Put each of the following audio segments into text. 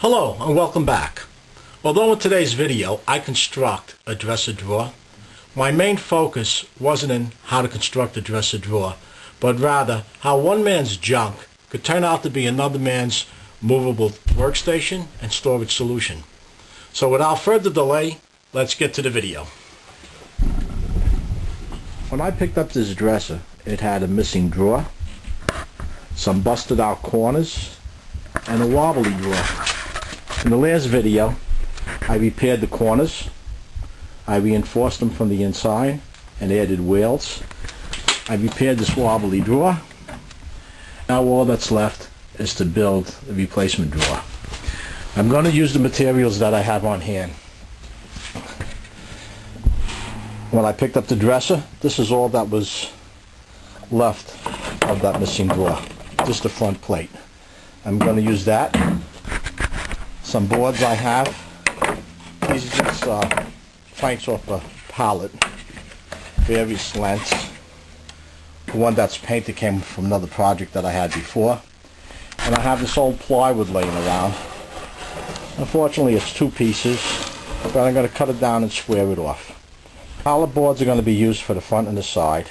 Hello and welcome back. Although in today's video I construct a dresser drawer, my main focus wasn't in how to construct a dresser drawer, but rather how one man's junk could turn out to be another man's movable workstation and storage solution. So without further delay, let's get to the video. When I picked up this dresser, it had a missing drawer, some busted out corners, and a wobbly drawer. In the last video, I repaired the corners, I reinforced them from the inside and added wheels. I repaired this wobbly drawer. Now all that's left is to build the replacement drawer. I'm going to use the materials that I have on hand. When I picked up the dresser, this is all that was left of that missing drawer, just the front plate. I'm going to use that. Some boards I have, these are just planks off a pallet, various lengths. The one that's painted came from another project that I had before. And I have this old plywood laying around. Unfortunately it's two pieces, but I'm going to cut it down and square it off. Pallet boards are going to be used for the front and the side,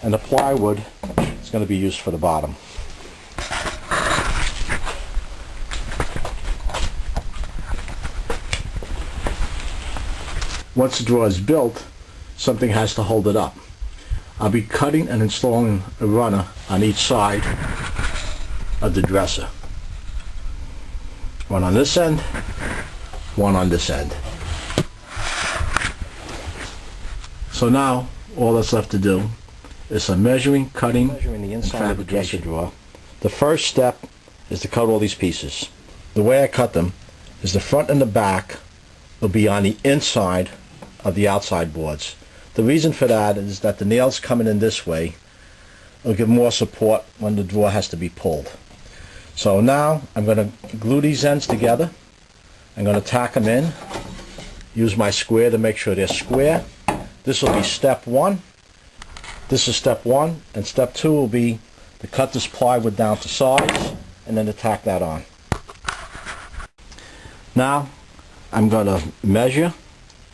and the plywood is going to be used for the bottom. Once the drawer is built, something has to hold it up. I'll be cutting and installing a runner on each side of the dresser. One on this end, one on this end. So now, all that's left to do is some measuring, cutting, the inside of the dresser drawer. The first step is to cut all these pieces. The way I cut them is the front and the back will be on the inside of the outside boards. The reason for that is that the nails coming in this way will give more support when the drawer has to be pulled. So now I'm going to glue these ends together. I'm going to tack them in, use my square to make sure they're square. This will be step one. This is step one, and step two will be to cut this plywood down to size and then to tack that on. Now I'm going to measure,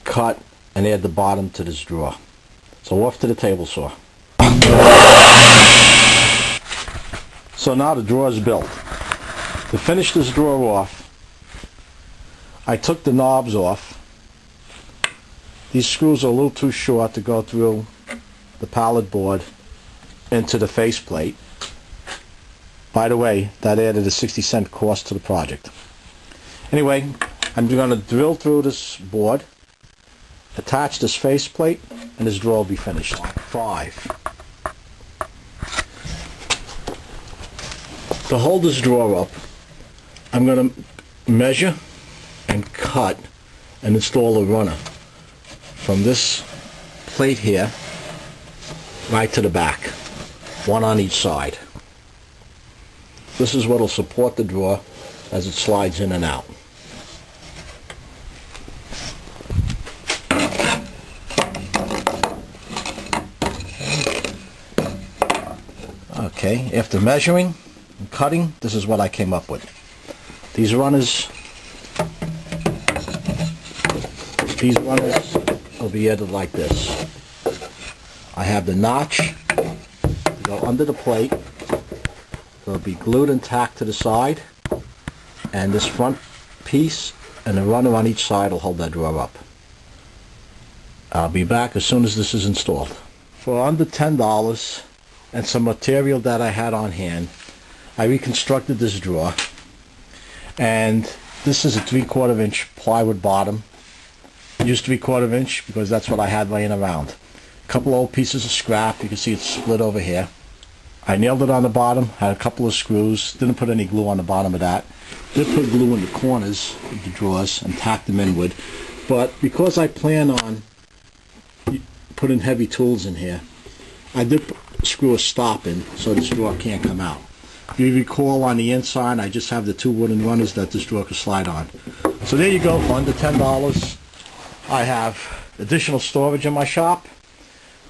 cut, and add the bottom to this drawer. So off to the table saw. So now the drawer is built. To finish this drawer off, I took the knobs off. These screws are a little too short to go through the pallet board into the faceplate. By the way, that added a 60-cent cost to the project. Anyway, I'm going to drill through this board, attach this faceplate, and this drawer will be finished. 5. To hold this drawer up, I'm going to measure and cut and install a runner from this plate here right to the back, one on each side. This is what will support the drawer as it slides in and out. Okay, after measuring and cutting, this is what I came up with. These runners will be added like this. I have the notch to go under the plate. They'll be glued and tacked to the side, and this front piece and the runner on each side will hold that drawer up. I'll be back as soon as this is installed. For under $10 and some material that I had on hand, I reconstructed this drawer, and this is a 3/4 inch plywood bottom. Used 3/4 inch because that's what I had laying around. A couple old pieces of scrap, you can see it's split over here. I nailed it on the bottom, had a couple of screws, didn't put any glue on the bottom of that. Did put glue in the corners of the drawers and tacked them inward, but because I plan on putting heavy tools in here, I did screw a stop in so this drawer can't come out. If you recall, on the inside I just have the two wooden runners that this drawer can slide on. So there you go, for under $10 I have additional storage in my shop.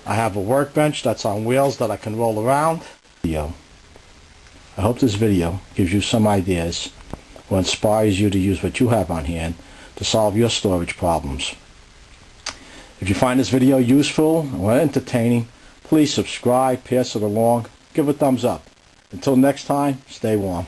I have a workbench that's on wheels that I can roll around. I hope this video gives you some ideas or inspires you to use what you have on hand to solve your storage problems. If you find this video useful or entertaining, please subscribe, pass it along, give a thumbs up. Until next time, stay warm.